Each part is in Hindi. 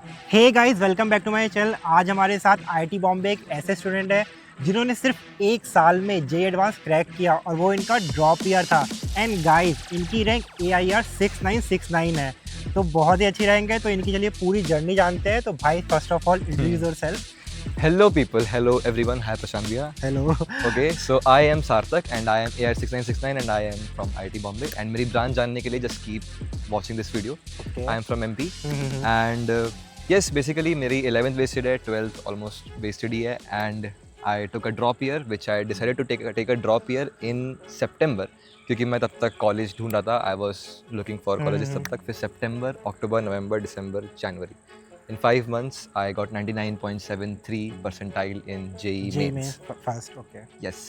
Hey guys, welcome back to my channel. आज हमारे साथ आईटी बॉम्बे एक ऐसे स्टूडेंट है जिन्होंने सिर्फ एक साल में जे एडवांस क्रैक किया और वो इनका ड्रॉप ईयर था। एंड गाइस, इनकी रैंक AIR 6969 है, तो बहुत ही अच्छी रैंक है। तो इनकी चलिए पूरी जर्नी जानते हैं। तो भाई, first of all introduce yourself. Hello people, hello everyone, hi Prashant Bhaiya. Hello. Okay, so I am Sarthak and I am AR6969 and I am from IT Bombay and मेरी ब्रांच जानने के लिए just keep watching this video. Okay. I am from MP and yes, basically मेरी 11th wasted है, 12th almost wasted ही है and I took a drop year which I decided to take a drop year in September क्योंकि मैं तब तक कॉलेज ढूंढ रहा था. I was looking for colleges तब तक. फिर September, October, November, December, January. In 5 months, I got 99.73 percentile in JEE जे में mains. फर्स्ट। ओके। Yes.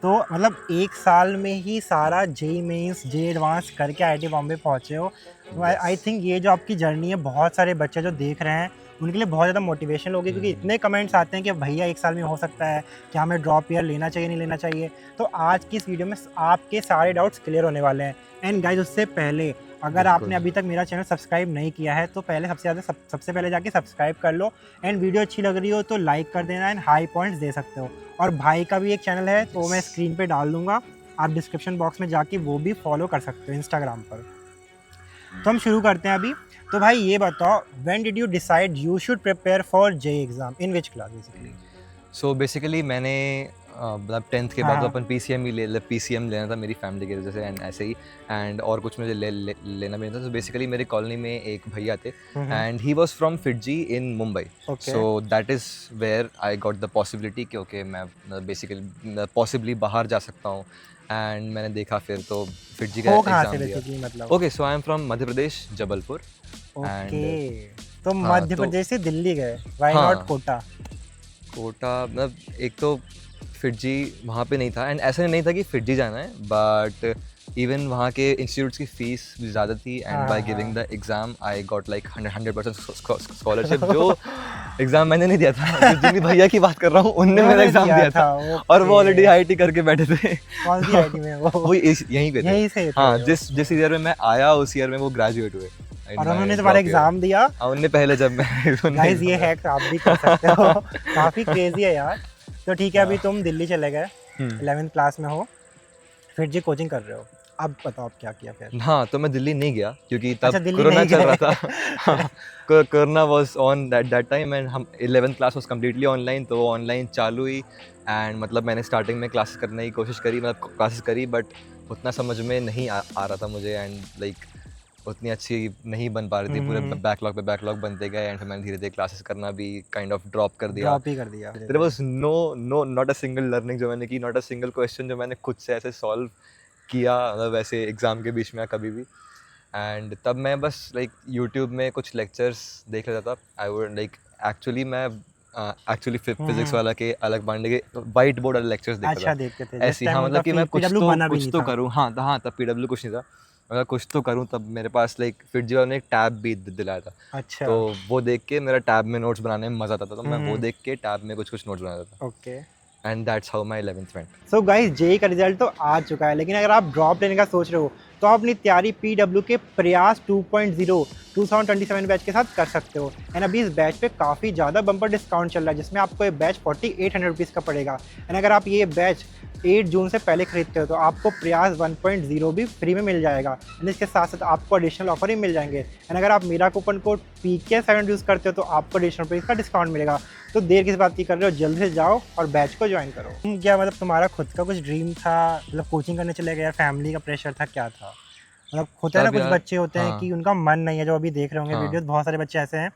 तो मतलब एक साल में ही सारा जे मेंस जे एडवांस करके आईटी बॉम्बे पहुंचे हो। तो आई Yes. थिंक ये जो आपकी जर्नी है, बहुत सारे बच्चे जो देख रहे हैं उनके लिए बहुत ज़्यादा मोटिवेशन होगी, क्योंकि इतने कमेंट्स आते हैं कि भैया एक साल में हो सकता है, क्या हमें ड्रॉप ईयर लेना चाहिए नहीं लेना चाहिए। तो आज की इस वीडियो में आपके सारे डाउट्स क्लियर होने वाले हैं। एंड गाइज, उससे पहले अगर आपने बिल्कुल. अभी तक मेरा चैनल सब्सक्राइब नहीं किया है तो पहले सबसे पहले जाके सब्सक्राइब कर लो। एंड वीडियो अच्छी लग रही हो तो लाइक कर देना एंड हाई पॉइंट्स दे सकते हो। और भाई का भी एक चैनल है, तो मैं स्क्रीन पे डाल दूंगा, आप डिस्क्रिप्शन बॉक्स में जाके वो भी फॉलो कर सकते हो इंस्टाग्राम पर। तो हम शुरू करते हैं अभी। तो भाई ये बताओ, when did you decide you should prepare for J exam, in which class basically? So basically मैंने मतलब 10th के बाद तो हाँ। अपन PCM ही PCM लेना था मेरी फैमिली की वजह से एंड ऐसे ही एंड और कुछ मुझे लेना भी नहीं था. तो बेसिकली मेरी कॉलोनी में एक भैया थे and he was from Fiji in Mumbai. Okay. So that is where I got the possibility कि ओके मैं बेसिकली पॉसिबली बाहर जा सकता हूँ. एंड मैंने देखा फिर तो फिजी का हो कहाँ से एग्ज़ाम दिया. बेसिकली, मतलब? Okay, so I am from Madhya Pradesh, Jabalpur. Okay. And तो हाँ मध्य तो प्रदेश से दिल्ली गए, व्हाई नॉट हाँ, कोटा? कोटा मतलब एक तो फिजी वहाँ पे नहीं था एंड ऐसा नहीं था कि फिजी जाना है, बट इवन वहाँ के इंस्टीट्यूट्स की फ़ीस भी ज़्यादा थी and by giving the exam I got like 100% scholarship. जो एग्ज़ाम मैंने नहीं दिया था, जिन भैया की बात कर रहा हूँ उनने मेरा उन्होंने एग्ज़ाम दिया था और वो ऑलरेडी ओके। आईआईटी करके बैठे थे. कौन सी आईटी में वो? वो यहीं पे थे. यहीं से थे? हाँ, जिस जिस ओके। ईयर में मैं आया उस ईयर में वो ग्रेजुएट हुए इन और माय उन्होंने तुम्हारा ड्रॉप ईयर. एग्जाम दिया? हाँ, उनने पहले जब मैं गाइस, ये हैक आप भी कर सकते हो। काफ़ी क्रेजी है यार। तो ठीक है, अभी हाँ. तुम दिल्ली चले गए, 11th क्लास में हो, फिर जी कोचिंग कर रहे हो। अब बताओ आप क्या किया फिर? हाँ, तो मैं दिल्ली नहीं गया क्योंकि तब अच्छा, दिल्ली कोरोना नहीं चल रहा गए। था. हाँ, corona was on that time and हम 11th class was completely online. तो वो ऑनलाइन चालू हुई एंड मतलब मैंने स्टार्टिंग में क्लासेस करने की कोशिश करी, मतलब क्लासेस करी, बट उतना समझ में नहीं आ रहा था मुझे एंड लाइक उतनी अच्छी नहीं बन पा रही थी. पूरे बैकलॉग पे बैकलॉग बनते गए एंड फिर मैंने धीरे-धीरे क्लासेस करना भी काइंड ऑफ ड्रॉप कर दिया. ड्रॉप ही कर दिया there was no not a single learning जो मैंने की, नॉट अ सिंगल क्वेश्चन जो मैंने खुद से ऐसे सॉल्व किया, मतलब वैसे एग्ज़ाम के बीच में या कभी भी. एंड तब मैं बस लाइक यूट्यूब में कुछ लेक्चर्स देख लेता था. आई वुड लाइक एक्चुअली मैं एक्चुअली फिजिक्स वाला के अलग पांडे के वाइट बोर्ड वाले लेक्चर्स देखता अच्छा था देखते थे जिस ऐसे ही. टाइम हाँ, उनका मतलब कि मैं पीडब्ल्यू बना भी कुछ नहीं तो था। करूँ. हाँ, हाँ, तब पीडब्ल्यू कुछ नहीं था. अगर कुछ तो करूँ तब मेरे पास लाइक फिर जो ने एक टैब भी दिलाया था. अच्छा। तो वो देख के मेरा टैब में नोट्स बनाने में मज़ा आता था. तो मैं वो हम्म। देख के टैब में कुछ कुछ नोट्स बनाता था okay. And that's how my 11th went. So guys, JEE का रिजल्ट तो आ चुका है, लेकिन अगर आप ड्रॉप लेने का सोच रहे हो तो आप अपनी तैयारी पीडब्ल्यू के प्रयास 2.0 2027 बैच के साथ कर सकते हो। एंड अभी इस बैच पे काफ़ी ज़्यादा बम्पर डिस्काउंट चल रहा है, जिसमें आपको ये बैच 4800 का पड़ेगा। एंड अगर आप ये बैच 8 जून से पहले खरीदते हो तो आपको प्रयास 1.0 भी फ्री में मिल जाएगा। एंड इसके साथ साथ आपको एडिशनल ऑफर ही मिल जाएंगे। एंड अगर आप मेरा कूपन कोड PK7 यूज़ करते हो तो आपको एडिशनल प्राइस का डिस्काउंट मिलेगा। तो देर किस बात की कर रहे हो, जल्दी से जाओ और बैच को ज्वाइन करो। क्या मतलब तुम्हारा खुद का कुछ ड्रीम था, मतलब कोचिंग करने चले गए या फैमिली का प्रेशर था, क्या था? मतलब होता है ना, तब कुछ यार. बच्चे होते हैं कि हाँ. उनका मन नहीं है, जो अभी देख रहे होंगे हाँ. वीडियोस, बहुत सारे बच्चे ऐसे हैं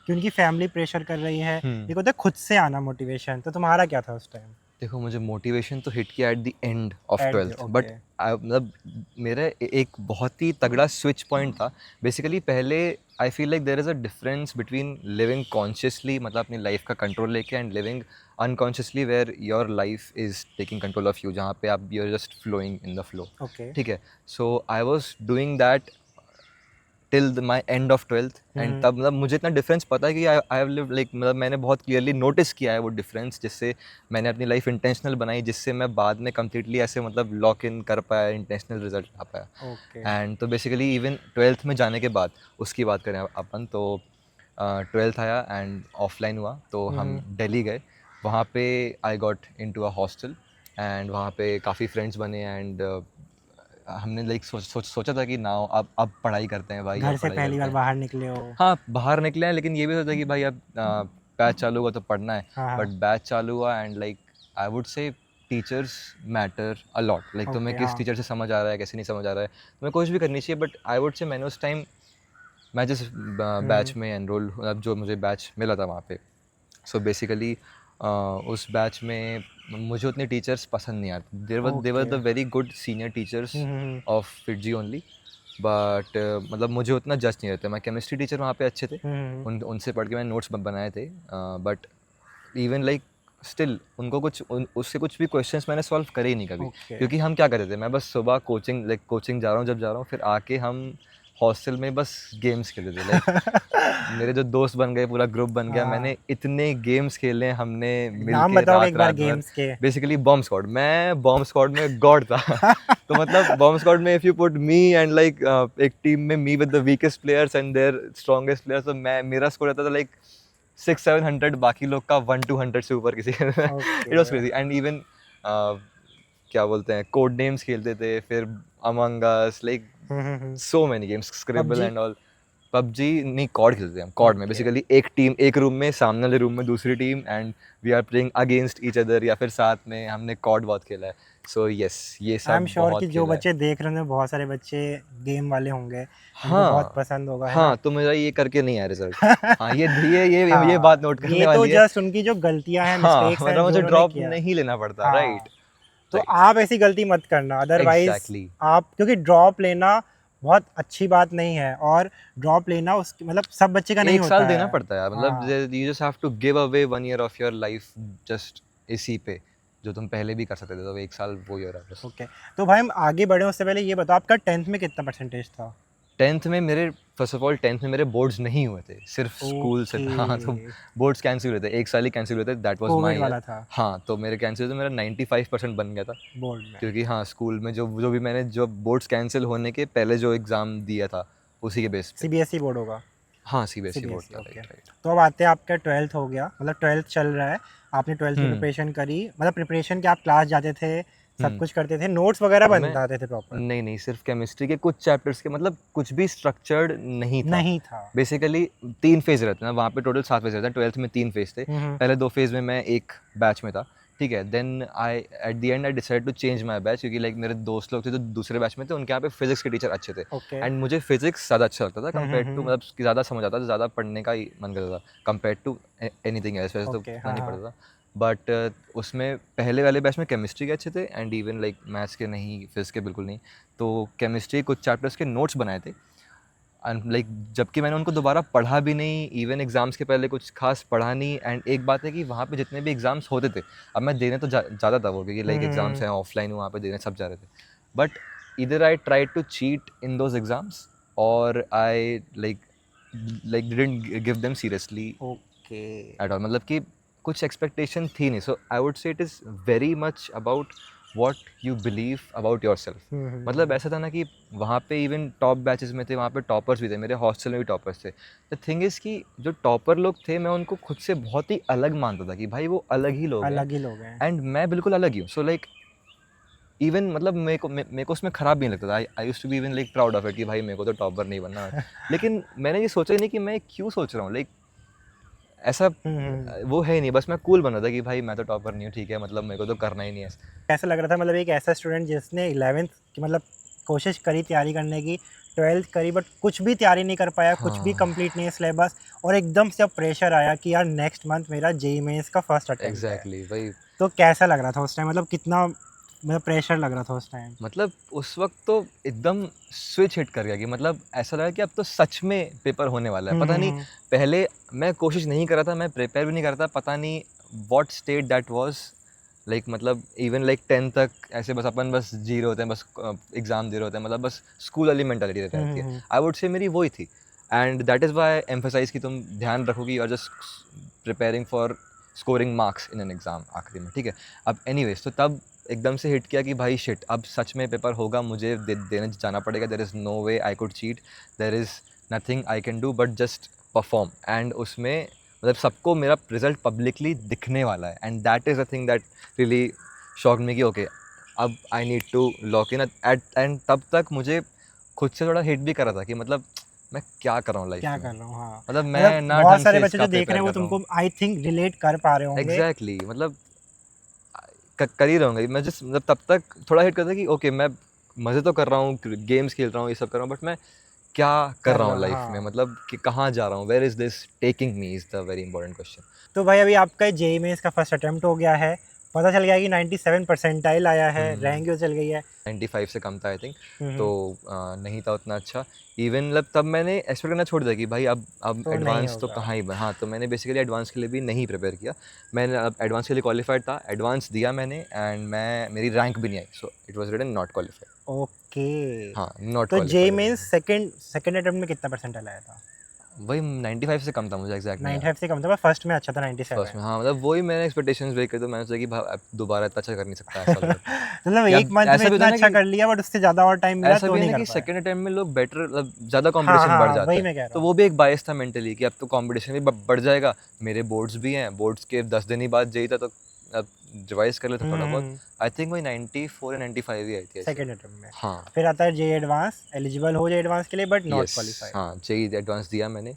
कि उनकी फैमिली प्रेशर कर रही है। एक होता है खुद से आना मोटिवेशन, तो तुम्हारा क्या था उस टाइम? देखो, मुझे मोटिवेशन तो हिट किया eight the end of at the 12th, but okay. मतलब मेरा एक बहुत ही तगड़ा स्विच पॉइंट था. बेसिकली पहले I feel like there is a difference between living consciously, मतलब अपनी लाइफ का कंट्रोल लेके, and living unconsciously where your life is taking control of you, जहाँ पे आप you are just flowing in the flow. Okay. ठीक है. So I was doing that till my end of 12th and तब मतलब मुझे इतना डिफरेंस पता है कि आई हैव लिव्ड लाइक, मतलब मैंने बहुत क्लियरली नोटिस किया है वो डिफरेंस, जिससे मैंने अपनी लाइफ इंटेंशनल बनाई, जिससे मैं बाद में कम्प्लीटली ऐसे मतलब लॉक इन कर पाया, इंटेंशनल रिजल्ट आ पाया. ओके। एंड तो बेसिकली इवन 12th में जाने के बाद उसकी बात करें अपन, तो ट्वेल्थ आया एंड ऑफलाइन हुआ तो हम दिल्ली गए, वहाँ पे I got into a hostel and वहाँ पे काफ़ी फ्रेंड्स बने एंड हमने लाइक सोचा था कि नाउ अब पढ़ाई करते हैं भाई, घर अब से पढ़ाई पहली करते बार हैं। बाहर निकले हो? हाँ, बाहर निकले हैं, लेकिन ये भी सोचा कि भाई अब बैच चालू हुआ तो पढ़ना है। हाँ बट हाँ। बैच चालू हुआ एंड लाइक आई वुड से teachers matter a lot. Like तुम्हें ओके किस हाँ। टीचर से समझ आ रहा है, कैसे नहीं समझ आ रहा है, तुम्हें कोशिश भी करनी चाहिए। बट आई वुड से मैंने उस टाइम, मैं जिस बैच में एनरोल, अब जो मुझे बैच मिला था वहाँ पे, सो बेसिकली उस बैच में मुझे उतने टीचर्स पसंद नहीं आते। They were okay. The very good senior teachers hmm. Of FIITJEE only, but मतलब मुझे उतना जस्ट नहीं रहता। मैं केमिस्ट्री टीचर वहाँ पे अच्छे थे, हम्म। उनसे पढ़ के मैंने नोट्स बनाए थे, बट इवन लाइक स्टिल उनको उससे कुछ भी क्वेश्चंस मैंने सॉल्व करे ही नहीं कभी। ओके। क्योंकि हम क्या करते थे, मैं बस सुबह कोचिंग जा रहा हूँ, जब जा रहा हूँ फिर आके हम हॉस्टल में बस गेम्स खेलते थे। लाइक मेरे जो दोस्त बन गए, पूरा ग्रुप बन गया, हाँ। मैंने इतने गेम्स खेले हमने मिल नाम के बताओगे एक रात बार रात भर। गेम्स के? बेसिकली बॉम्ब स्क्वाड, मैं बॉम्ब स्क्वाड में गॉड था। तो मतलब बॉम्ब स्क्वाड में if you put me and like एक टीम में me with the weakest players and their strongest players, तो मेरा स्कोर रहता था लाइक 600-700, बाकी लोग का 100-200 से ऊपर किसी का। It was okay. Crazy. And even क्या बोलते हैं, कोड नेम्स खेलते थे, फिर among us, like so many games, scribble PUBG. And all. PUBG नहीं, कॉर्ड खेलते हैं हम। कॉर्ड में ओके। बेसिकली एक टीम एक रूम में, सामने वाले रूम में दूसरी team, and we are playing against each other, या फिर साथ में हमने कॉर्ड बहुत खेला है। सो यस, ये आई एम सब श्योर कि बहुत जो खेला है। बच्चे देख रहे होंगे, बहुत सारे बच्चे गेम वाले होंगे, उनको बहुत हाँ पसंद होगा, है ना? हाँ, तो मेरा ये करके नहीं आया रिजल्ट। हाँ, ये बात हाँ, नोट करने ये तो वाली है। जस्ट उनकी जो गलतियां हैं, हाँ, मिस्टेक्स हैं वरना जो मुझे उन्होंने ड्रॉप किया। नहीं लेना पड़ता। हाँ, राइट तो राइट, आप ऐसी गलती मत करना, अदरवाइज एग्जैक्टली। आप, क्योंकि ड्रॉप लेना बहुत अच्छी बात नहीं है, और ड्रॉप लेना उसकी मतलब सब बच्चे का नहीं एक साल होता देना है। पड़ता है यार, मतलब हाँ। You just have to give away 1 year of your life just इसी पे, जो तुम पहले भी कर सकते थे। तो एक साल वो ही हो रहा है बस। ओके, तो भाई हम आगे बढ़े उससे पहले ये बताओ, आपका 10th में कितना परसेंटेज था? 10th में मेरे, फर्स्ट ऑफ ऑल 10th में मेरे बोर्ड्स नहीं हुए थे, सिर्फ स्कूल से। ओके। हाँ, तो बोर्ड्स कैंसिल हुए थे, एक साल ही कैंसिल हुए थे, that was my Covid year. वाला था हाँ, तो मेरे कैंसिल हुए थे, मेरा 95% बन गया था। बोर्ड में? क्योंकि हाँ, स्कूल में जो भी मैंने, जो बोर्ड्स कैंसिल होने के पहले जो एग्ज़ाम दिया था, उसी के बेस पे। सीबीएसई बोर्ड होगा? हाँ, सीबीएसई बोर्ड सीबीएसई, था। ओके। Right right. तो अब आते हैं, आपका 12th हो गया, मतलब 12th चल रहा है, आपने 12th की हम्म प्रिपरेशन करी, मतलब प्रिपरेशन क्या, आप क्लास जाते थे, सब हम्म। कुछ करते थे, नोट्स वगैरह मैं बनाते थे प्रॉपर? नहीं नहीं, सिर्फ केमिस्ट्री के कुछ चैप्टर्स के, मतलब कुछ भी स्ट्रक्चर्ड नहीं था। नहीं था। बेसिकली 3 फेज़ रहते हैं वहाँ पे, टोटल 7 फेज़ रहते हैं। 12th में 3 फेज़ थे। हम्म। पहले 2 फेज़ में मैं एक बैच में था, ठीक है। Then I at the end I decide to change my batch, क्योंकि लाइक मेरे दोस्त लोग थे जो दूसरे बैच में थे, उनके यहाँ पे फिजिक्स के टीचर अच्छे थे, ओके। एंड मुझे फिजिक्स ज़्यादा अच्छा लगता था कंपेयर टू, हम्म। मतलब ज़्यादा समझ आता था, ज़्यादा पढ़ने का ही मन करता था कंपेयर टू एनीथिंग एल्स। वैसे तो ओके। उतना हाँ नहीं हाँ। पढ़ता था, बट उसमें पहले वाले बैच में केमिस्ट्री के अच्छे थे, एंड इवन लाइक मैथ्स के नहीं, फिजिक्स के बिल्कुल नहीं। तो केमिस्ट्री कुछ चैप्टर्स के नोट्स बनाए थे, एंड लाइक जबकि मैंने उनको दोबारा पढ़ा भी नहीं, इवन एग्ज़ाम्स के पहले कुछ खास पढ़ा नहीं। एंड एक बात है कि वहाँ पे जितने भी एग्ज़ाम्स होते थे, अब मैं देने तो ज़्यादा था वो, क्योंकि लाइक एग्ज़ाम्स हैं ऑफलाइन, वहाँ पे देने सब जा रहे थे, बट इधर I try to cheat in those exams, और I like didn't give them seriously okay. At all. मतलब कि कुछ एक्सपेक्टेशन थी नहीं। So I would say it is very much about what you believe about your self. मतलब ऐसा था ना कि वहाँ पे इवन टॉप बैचेस में थे, वहाँ पे टॉपर्स भी थे, मेरे हॉस्टल में भी टॉपर्स थे। द थिंग इज़ कि जो टॉपर लोग थे, मैं उनको खुद से बहुत ही अलग मानता था कि भाई वो अलग ही लोग हैं, अलग ही लोग हैं। एंड मैं बिल्कुल अलग ही हूँ। सो लाइक इवन मतलब मेरे को उसमें ख़राब भी नहीं लगता था। I used to be even like proud of it कि भाई मेरे को तो टॉपर नहीं बनना है। लेकिन मैंने ये सोचा ही नहीं कि मैं क्यों सोच रहा हूँ, लाइक ऐसा वो है ही नहीं, बस मैं कूल बना था कि भाई मैं तो टॉपर नहीं हूँ, ठीक है, मतलब मेरे को तो करना ही नहीं है। कैसा लग रहा था, मतलब एक ऐसा स्टूडेंट जिसने 11th की मतलब कोशिश करी तैयारी करने की, 12th करी, बट कुछ भी तैयारी नहीं कर पाया, कुछ भी हाँ, कंप्लीट नहीं है सिलेबस, और एकदम से अब प्रेशर आया कि यार नेक्स्ट मंथ मेरा जेईई मेंस का फर्स्ट अटेम्प्ट है। एग्जैक्टली वही। तो कैसा लग रहा था उस टाइम, मतलब कितना मतलब प्रेशर लग रहा था उस टाइम? मतलब उस वक्त तो एकदम स्विच हिट कर गया कि मतलब ऐसा लगा कि अब तो सच में पेपर होने वाला है। पता नहीं, पहले मैं कोशिश नहीं कर रहा था, मैं प्रिपेयर भी नहीं कर रहा था, पता नहीं what state that was. Like मतलब इवन लाइक 10 तक ऐसे बस अपन बस जी रहे होते हैं, बस एग्ज़ाम दे रहे होते हैं, मतलब बस स्कूल वाली मेंटालिटी रहती है। आई वुड से मेरी वही थी, and that is why emphasize कि तुम ध्यान रखो कि you are just preparing for scoring marks in an exam आखिरी में, ठीक है। अब एनीवेज, तो तब एकदम से हिट किया कि भाई शिट, अब सच में पेपर होगा, मुझे देने जाना पड़ेगा। There is no way I could cheat, there is nothing I can do but just perform and उसमें मतलब सबको मेरा रिजल्ट पब्लिकली दिखने वाला है and that is a thing that really shock me कि ओके अब I need to lock in at end तब तक मुझे खुद से थोड़ा हिट भी कर रहा था कि मतलब मैं क्या कर रहा हूँ लाइफ क्या में, कर रहा हूँ, हाँ। मतलब मैं ना बहुत ढंग सारे से बच्चे इसका जो देख रहे प्रिपेयर हैं वो कर रहा हूँ। तुमको आई थिंक रिलेट कर पा रहे होंगे। एग्जैक्टली मतलब कर ही रहूँगा मैं जस्ट मतलब तब तक थोड़ा हिट करता कि ओके मैं मज़े तो कर रहा हूँ, गेम्स खेल रहा हूँ, ये सब कर रहा हूँ, बट मैं क्या कर रहा हूँ लाइफ में, हाँ। मतलब कि कहाँ जा रहा हूँ, where is this taking me is the very important question. तो भाई अभी आपका जेई में इसका फर्स्ट अटेम्प्ट हो गया है, पता चल गया कि 97 परसेंटाइल आया है, रैंक जो चल गई है। 95 से कम था आई थिंक, तो हम्म। नहीं था उतना अच्छा। इवन मतलब तब मैंने एक्सपेक्ट करना छोड़ दिया कि भाई अब तो नहीं एडवांस तो होगा। कहाँ ही हाँ, तो मैंने बेसिकली एडवांस के लिए भी नहीं प्रिपेयर किया। मैंने अब एडवांस के लिए क्वालिफाइड था, एडवांस दिया मैंने एंड मैं मेरी रैंक भी नहीं आई, so it was written not qualified. Okay. हाँ नॉट तो जेई क्वालिफाइड। में सेकंड अटेम्प्ट में कितना परसेंटाइल आया था? वही 95 से कम था, मुझे एग्जैक्ट नहीं याद। 95 से कम था, पर फर्स्ट में अच्छा था 97। फर्स्ट में हाँ, मतलब वही मैंने एक्सपेक्टेशंस ब्रेक कर, तो मैंने सोचा कि अब दोबारा इतना अच्छा कर नहीं सकता, ऐसा लगा था। मतलब कि एक अब मंथ में ऐसा भी होता इतना है ना अच्छा कि कर लिया, बट उससे ज़्यादा और टाइम मिला ऐसा तो भी है नहीं ना कर कि पाए। सेकंड अटेम्प्ट में लोग बेटर मतलब ज़्यादा हाँ कंपटीशन बढ़ हाँ, जाता वही है, मैं कह रहा तो हूँ। वो भी एक बायस था मेंटली कि अब तो कंपटीशन भी बढ़ जाएगा, मेरे बोर्ड्स भी हैं, बोर्ड्स के 10 दिन ही बाद जेई था, तो अब रिवाइज कर लेता थोड़ा बहुत। आई थिंक वही 94 या 95 ही आई थी ऐसे। सेकंड अटेम्प्ट में। हाँ फिर आता है जेई एडवांस, एलिजिबल हो जाए एडवांस के लिए, बट नॉट यस, क्वालिफाइड। हाँ जेई एडवांस दिया मैंने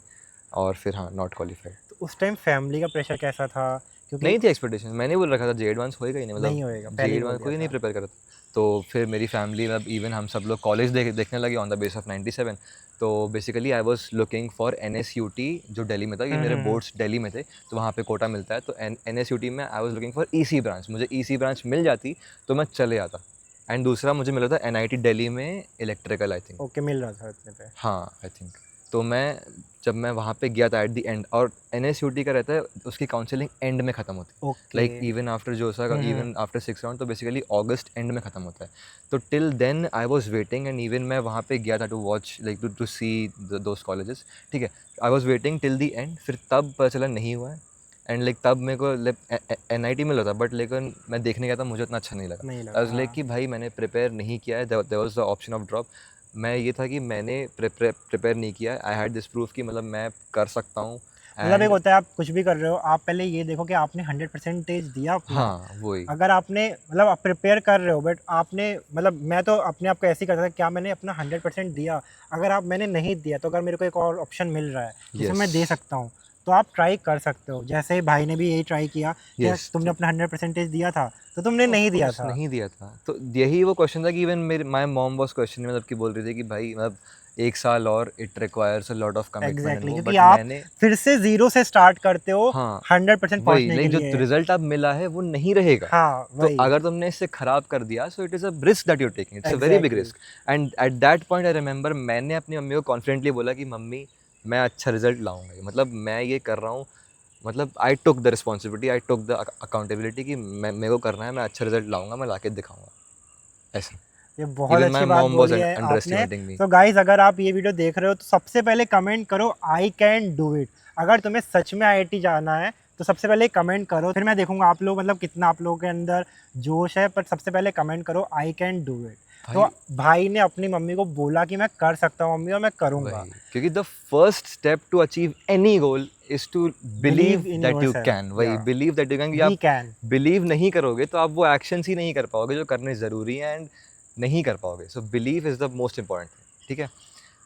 और फिर हाँ नॉट क्वालिफाइड। तो उस टाइम फैमिली का प्रेशर कैसा था? क्योंकि नहीं थी एक्सपेक्टेशन, मैंने बोल रखा था जे एडवांस होएगा ही नहीं, नहीं मतलब होएगा, जे पहले ही बोल एडवांस दिया कोई नहीं था। प्रिपेयर करा था। तो फिर मेरी फैमिली मतलब इवन हम सब लोग कॉलेज देखने लगे ऑन द बेस ऑफ 97। तो basically I was looking for NSUT जो दिल्ली में था, कि मेरे बोर्ड्स दिल्ली में थे, तो वहाँ पे कोटा मिलता है, तो NSUT में I was looking for EC branch. मुझे EC ब्रांच मिल जाती तो मैं चले आता। एंड दूसरा मुझे मिला था NIT दिल्ली में इलेक्ट्रिकल आई थिंक। ओके, मिल रहा था इतने पे। हाँ आई थिंक। तो मैं जब मैं वहाँ पे गया था एट द एंड, और NSUT का रहता है उसकी काउंसलिंग एंड में ख़त्म होती है, okay. Like even after JoSAA का, इवन आफ्टर 6 राउंड, तो बेसिकली अगस्त एंड में ख़त्म होता है। तो till then I was waiting and even मैं वहाँ पे गया था to watch like to see those colleges, ठीक है। I was waiting till the end, फिर तब पता चला नहीं हुआ है। एंड लाइक तब मेरे को NIT मिला था, बट लेकिन मैं देखने गया था, मुझे उतना अच्छा नहीं लगा। नहीं आई लगा, वाज लाइक हाँ। कि भाई मैंने प्रिपेयर नहीं किया है, there was the option of drop. मैं ये था कि मैंने प्रिपेयर नहीं किया है, आई हैड दिस प्रूफ कि मतलब मैं कर सकता हूँ। मतलब एक एंड होता है, आप कुछ भी कर रहे हो, आप पहले ये देखो कि आपने 100% दिया अपना। हाँ वही, अगर आपने मतलब आप प्रिपेयर कर रहे हो, बट आपने मतलब मैं तो अपने आप को ऐसे ही करता था, क्या मैंने अपना 100% दिया? अगर आप मैंने नहीं दिया, तो अगर मेरे को एक और ऑप्शन मिल रहा है जिसमें मैं दे यस सकता हूँ, तो आप ट्राई कर सकते हो। जैसे भाई ने भी यही ट्राई किया, क्या यस। तुमने अपना 100% दिया था? तो तुमने ऑफ नहीं दिया कोर्स था। नहीं दिया था, तो यही वो क्वेश्चन था कि इवन मेरे माय मॉम वाज क्वेश्चनिंग, मतलब कि बोल रही थी कि भाई मतलब 1 साल और it requires a lot of commitment and exactly, वो, क्योंकि बट आप मैंने फिर से जीरो से स्टार्ट करते हो हाँ 100% वही पहुंचने के लाइक जो लिए। रिजल्ट अब मिला है वो नहीं रहेगा। हाँ, तो वही। अगर तुमने इससे खराब कर दिया, so it is a risk that you taking, it's a very big exactly. Risk. And at that point I remember मैंने अपनी मम्मी को कॉन्फिडेंटली बोला कि मम्मी मैं अच्छा रिजल्ट लाऊंगा, मतलब मैं ये कर रहा हूँ, मतलब I took the responsibility, I took the accountability कि मैं मेरे को करना है, मैं अच्छा रिजल्ट लाऊंगा, मैं ला के दिखाऊंगा ऐसा। ये बहुत इवन अच्छी माई बात मॉम वॉज बोली है अंडर आपने। एस्टिमेटिंग मी। तो गाइस, अगर आप ये वीडियो देख रहे हो, तो सबसे पहले कमेंट करो आई कैन डू इट। अगर तुम्हें सच में IIT जाना है, तो सबसे पहले कमेंट करो, फिर मैं देखूंगा आप लोग मतलब कितना आप लोगों के अंदर जोश है। पर सबसे पहले कमेंट करो आई कैन डू इट। तो भाई भाई ने अपनी मम्मी को बोला कि मैं कर सकता हूँ मम्मी, और मैं करूँगा। वही, क्योंकि the first step to achieve any goal is to believe believe in that your you self, can, या वही बिलीव दैट यू कैन, कि वी आप कैन। बिलीव नहीं करोगे तो आप वो एक्शंस ही नहीं कर पाओगे जो करने ज़रूरी है, एंड नहीं कर पाओगे। So believe is the most important thing, ठीक है।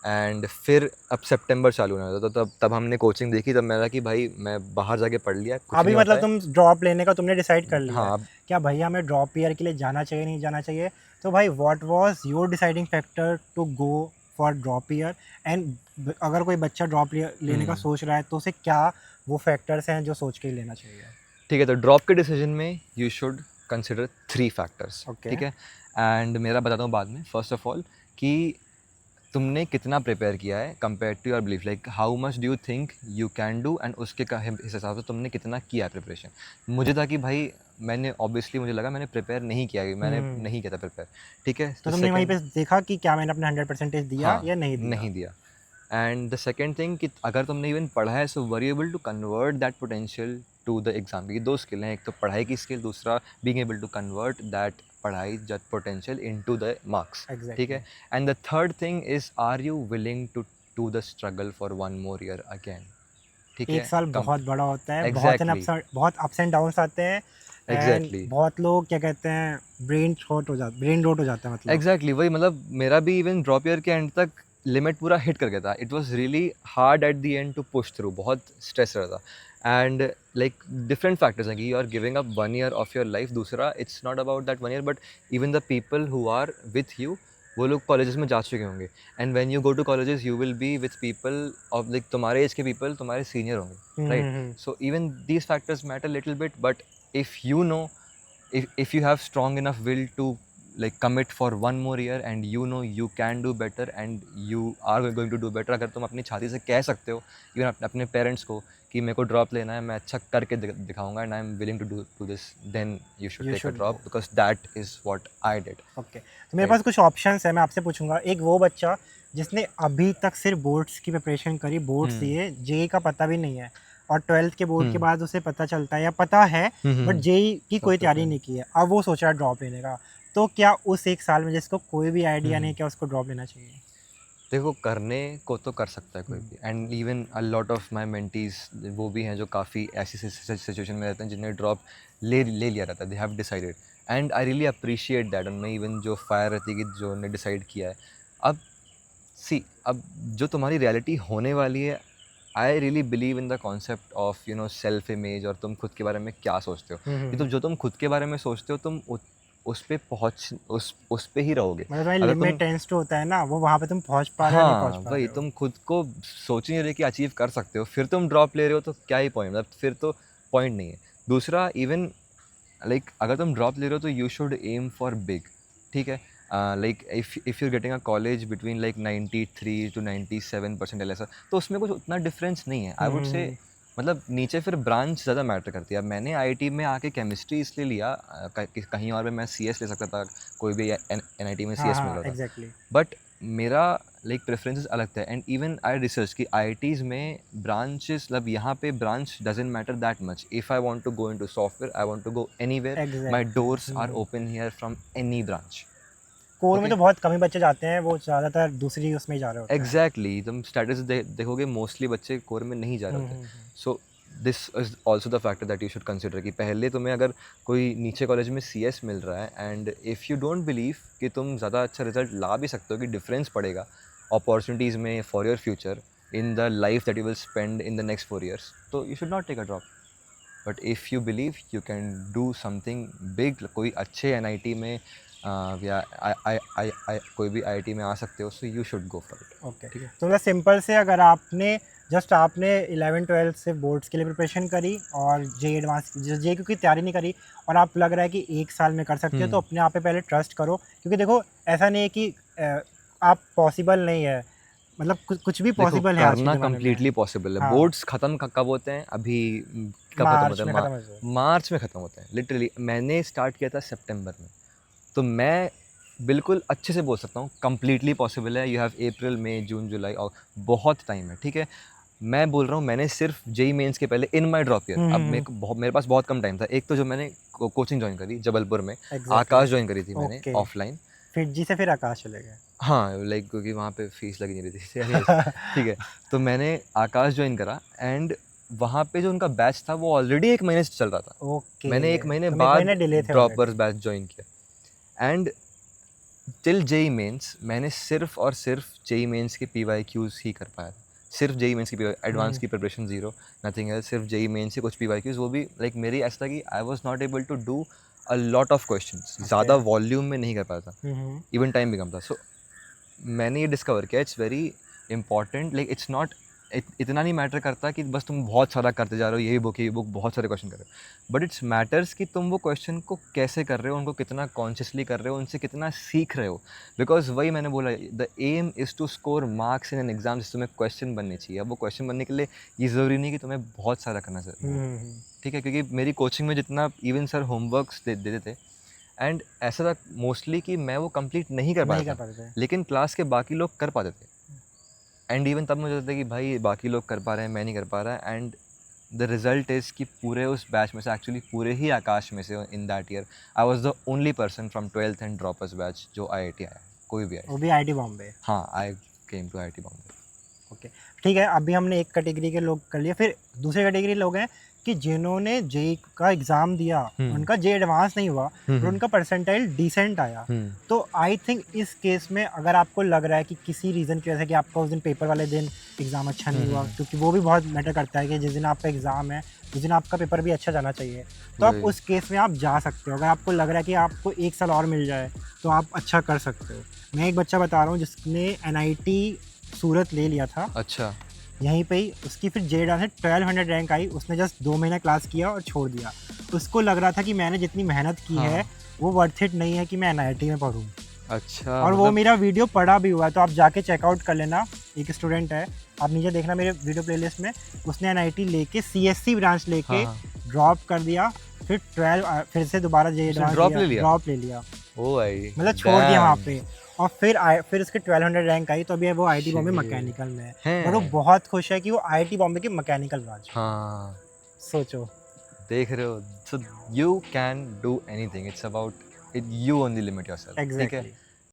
एंड फिर अब सितंबर चालू होने वाला था, तो तब हमने कोचिंग देखी, तब मैं लगा कि भाई मैं बाहर जाके पढ़ लिया, कुछ अभी नहीं होता मतलब है। तुम ड्रॉप लेने का तुमने डिसाइड कर लिया है? हाँ अब क्या भैया हमें ड्रॉप ईयर के लिए जाना चाहिए, नहीं जाना चाहिए? तो भाई, what was your deciding factor to go for drop year? And अगर कोई बच्चा ड्रॉप लेने का सोच रहा है, तो उसे क्या वो फैक्टर्स हैं जो सोच के ही लेना चाहिए? ठीक है, तो ड्रॉप के डिसीजन में you should consider 3 factors, okay. ठीक है। एंड मेरा बताता हूँ बाद में। फर्स्ट ऑफ ऑल कि तुमने कितना प्रिपेयर किया है compare to your belief, like how much do you think you can do, and उसके इस हिसाब से तुमने कितना किया है प्रिपरेशन। मुझे था कि भाई मैंने ऑब्वियसली मुझे लगा मैंने प्रिपेयर नहीं किया, मैंने नहीं किया था प्रिपेयर, ठीक है। तो द तुमने वहीं सेकंड, पे देखा कि क्या मैंने अपना 100% दिया हाँ या नहीं दिया? नहीं दिया। एंड द सेकेंड थिंग कि अगर तुमने इवन पढ़ा है, so were you able to convert that potential to the exam, क्योंकि 2 स्किल हैं, एक तो पढ़ाई की स्किल, दूसरा being able to convert that पढ़ाई that potential into the marks, ठीक एग्जैक्टली। है। And the third thing is are you willing to do the struggle for 1 more year again. ठीक एक है साल बहुत बड़ा होता है, बहुत अप्स एंड डाउन्स आते हैं, एंड एग्जैक्टली बहुत लोग क्या कहते हैं ब्रेन रोट हो जाता है मतलब। एग्जैक्टली वही मतलब मेरा भी इवन ड्रॉप ईयर के एंड तक लिमिट पूरा हिट कर गया था. It was really hard at the end to push through. बहुत स्ट्रेस रहा था एंड लाइक डिफरेंट फैक्टर्स हैं कि you are giving up 1 year of your life. दूसरा it's not about that 1 year but even the people who are with you वो लोग कॉलेजेस में जा चुके होंगे and when you go to colleges you will be with people of like तुम्हारे एज के पीपल तुम्हारे सीनियर होंगे right. So even these factors matter little bit but if you know if you have strong enough will to like commit for 1 more year and you know you can do better and you are going to do better. अगर तुम अपनी छाती से कह सकते हो इवन अपने पेरेंट्स को कि मेरे को ड्रॉप लेना है, मैं अच्छा करके दिखाऊंगा and I am willing to do this, then you should take a drop because that is what I did. Okay, तो मेरे पास कुछ ऑप्शंस है, मैं आपसे पूछूंगा. एक वो बच्चा जिसने अभी तक सिर्फ बोर्ड्स की प्रिपरेशन करी, बोर्ड्स दिए, जेई का पता भी नहीं है, और 12th के बोर्ड के बाद उसे पता चलता है या पता है बट जेई की कोई तैयारी नहीं की है, अब वो सोच रहा है ड्रॉप लेने का, तो क्या उस एक साल में जिसको कोई भी आइडिया नहीं, क्या उसको ड्रॉप लेना चाहिए? देखो करने को तो कर सकता है कोई भी and even a lot of my mentees वो भी हैं जो काफ़ी ऐसी सिचुएशन में रहते हैं जिन्हें ड्रॉप ले लिया रहता है. They have decided and I really appreciate that. उनमें इवन जो फायर रहती है कि जो उन्होंने डिसाइड किया है. अब जो तुम्हारी रियलिटी होने वाली है, I really believe in the concept of you know self image और तुम खुद के बारे में क्या सोचते हो. कि तुम जो तुम खुद के बारे में सोचते हो तुम उस पे उस पे ही रहोगे. मतलब लिमिट टेंस टू होता है ना, वो वहाँ पे तुम पहुँच पा रहे हो नहीं पहुँच पा रहे वही हो. तुम खुद को सोच नहीं रहे कि अचीव कर सकते हो, फिर तुम ड्रॉप ले रहे हो तो क्या ही पॉइंट, मतलब फिर तो पॉइंट नहीं है. दूसरा इवन लाइक अगर तुम ड्रॉप ले रहे हो तो you should aim for big. ठीक है, like if you getting a college between like 93 to 97% ऐसा, तो उसमें कुछ उतना डिफरेंस नहीं है आई वुड से. मतलब नीचे फिर ब्रांच ज़्यादा मैटर करती है. अब मैंने आईआईटी में आके केमिस्ट्री इसलिए लिया, कहीं और पे मैं सीएस ले सकता था, कोई भी एनआईटी में सीएस मिल रहा था. एग्जैक्टली. बट मेरा लाइक प्रेफरेंसेस अलग थे एंड इवन आई रिसर्च कि आईआईटीज़ में ब्रांचेस मतलब यहाँ पे branch doesn't matter that much. If I want to go into software, I want to go anywhere, my doors are open here from any branch. Core में तो बहुत कम ही बच्चे जाते हैं, वो ज़्यादातर दूसरी उसमें ही जा रहे होते हैं. एग्जैक्टली तुम स्टेटस देखोगे मोस्टली बच्चे कोर में नहीं जा रहे होते. So this is also the factor that you should consider कि पहले तुम्हें अगर कोई नीचे कॉलेज में सीएस मिल रहा है and if you don't believe कि तुम ज़्यादा अच्छा रिजल्ट ला भी सकते हो, कि डिफरेंस पड़ेगा अपॉर्चुनिटीज़ में for your future in the life that you will spend in the next 4 years, तो you should not take a drop. But if you believe you can do something big, कोई अच्छे एनआईटी में या कोई भी आईआईटी में आ सकते हो, so you should go for it. Okay, ठीक है. तो मतलब सिंपल से अगर आपने 11-12 से बोर्ड्स के लिए प्रिपरेशन करी और जे एडवांस जे क्योंकि तैयारी नहीं करी और आप लग रहा है कि एक साल में कर सकते हो, तो अपने आप पे पहले ट्रस्ट करो, क्योंकि देखो ऐसा नहीं है कि आप पॉसिबल नहीं है, मतलब कुछ भी पॉसिबल है. करना कम्प्लीटली पॉसिबल है. बोर्ड्स खत्म कब होते हैं अभी, कब खत्म होते हैं? मार्च में खत्म होते हैं लिटरली. मैंने स्टार्ट किया था सितंबर में, तो मैं बिल्कुल अच्छे से बोल सकता हूँ कम्प्लीटली पॉसिबल है. यू हैव अप्रैल, मई, जून, जुलाई और बहुत टाइम है. ठीक है, मैं बोल रहा हूँ मैंने सिर्फ जेई मेंस के पहले इन माय ड्रॉप ईयर, अब मेरे पास बहुत कम टाइम था. एक तो जो मैंने कोचिंग ज्वाइन करी जबलपुर में, आकाश ज्वाइन करी थी मैंने ऑफलाइन. फिर आकाश चले गए. हाँ, लाइक क्योंकि वहाँ पे फीस लगी नहीं रही थी. ठीक है, तो मैंने आकाश ज्वाइन करा एंड वहाँ पे जो उनका बैच था वो ऑलरेडी 1 महीने से चल रहा था. मैंने 1 महीने बाद ड्रॉपर्स बैच ज्वाइन किया एंड टिल जेई मेंस मैंने सिर्फ और सिर्फ जेई मेंस के PYQs ही कर पाया था. सिर्फ जेई मेंस की एडवांस की प्रिपरेशन जीरो, नथिंग एल्स. सिर्फ जेई मेंस से कुछ PYQs, वो भी लाइक मेरी ऐसा था कि I was not able to do a lot of questions. ज़्यादा वॉल्यूम में नहीं कर पाया था, इवन टाइम भी कम था. सो मैंने ये डिस्कवर किया it's very important, like it's not इतना नहीं मैटर करता कि बस तुम बहुत सारा करते जा रहे हो, यही बुक बहुत सारे क्वेश्चन कर रहे हो, बट इट्स मैटर्स कि तुम वो क्वेश्चन को कैसे कर रहे हो, उनको कितना कॉन्शियसली कर रहे हो, उनसे कितना सीख रहे हो. बिकॉज वही मैंने बोला, the aim is to score marks in an exam, जिससे तुम्हें क्वेश्चन बनने चाहिए. अब वो क्वेश्चन बनने के लिए ये ज़रूरी नहीं कि तुम्हें बहुत सारा करना चाहिए. ठीक है, क्योंकि मेरी कोचिंग में जितना इवन सर होमवर्क्स देते थे एंड ऐसा था मोस्टली कि मैं वो कंप्लीट नहीं कर पाता था, लेकिन क्लास के बाकी लोग कर पाते थे. एंड इवन तब मुझे लगता है कि भाई बाकी लोग कर पा रहे हैं, मैं नहीं कर पा रहा. एंड द रिजल्ट इज़ कि पूरे उस बैच में से, एक्चुअली पूरे ही आकाश में से, in that year I was the only person from 12th and droppers batch जो IIT आया, कोई भी आया. वो भी IIT बॉम्बे? हाँ, I came to IIT Bombay. Okay ठीक है, अभी हमने एक कैटेगरी के लोग कर लिए, फिर दूसरी कैटेगरी लोग हैं कि जिन्होंने जेई का एग्ज़ाम दिया, उनका जे एडवांस नहीं हुआ और उनका परसेंटाइल डिसेंट आया। तो आई थिंक इस केस में अगर आपको लग रहा है कि किसी रीज़न की वजह से कि आपका उस दिन पेपर वाले दिन एग्ज़ाम अच्छा नहीं हुआ, क्योंकि वो भी बहुत मैटर करता है कि जिस दिन आपका एग्ज़ाम है उस दिन आपका पेपर भी अच्छा जाना चाहिए, तो आप उस केस में आप जा सकते हो। अगर आपको लग रहा है कि आपको 1 साल और मिल जाए तो आप अच्छा कर सकते हो। मैं एक बच्चा बता रहा हूँ जिसने NIT सूरत ले लिया था, अच्छा यहीं पे ही उसकी फिर जे से 1200 रैंक आई, उसने जस्ट 2 महीना क्लास किया और छोड़ दिया। उसको लग रहा था कि मैंने जितनी मेहनत की है वो वर्थ इट नहीं है कि मैं NIT में पढूं। अच्छा और वो मेरा वीडियो पढ़ा भी हुआ है, तो आप जाके चेकआउट कर लेना। एक स्टूडेंट है, आप नीचे देखना मेरे वीडियो प्लेलिस्ट में, उसने NIT लेके CSC ब्रांच लेके ड्रॉप कर दिया, फिर 12 फिर से दोबारा जे ड्रॉप ले लिया, ओ भाई मतलब छोड़ दिया वहाँ पे। और फिर उसके 1200 रैंक आई, तो अभी वो IIT बॉम्बे मैकेनिकल में है और वो बहुत खुश है कि वो IIT बॉम्बे के मैकेनिकल ब्रांच में। हाँ सोचो, देख रहे हो, so you can do anything, it's about you only limit yourself, ठीक है। एग्जैक्टली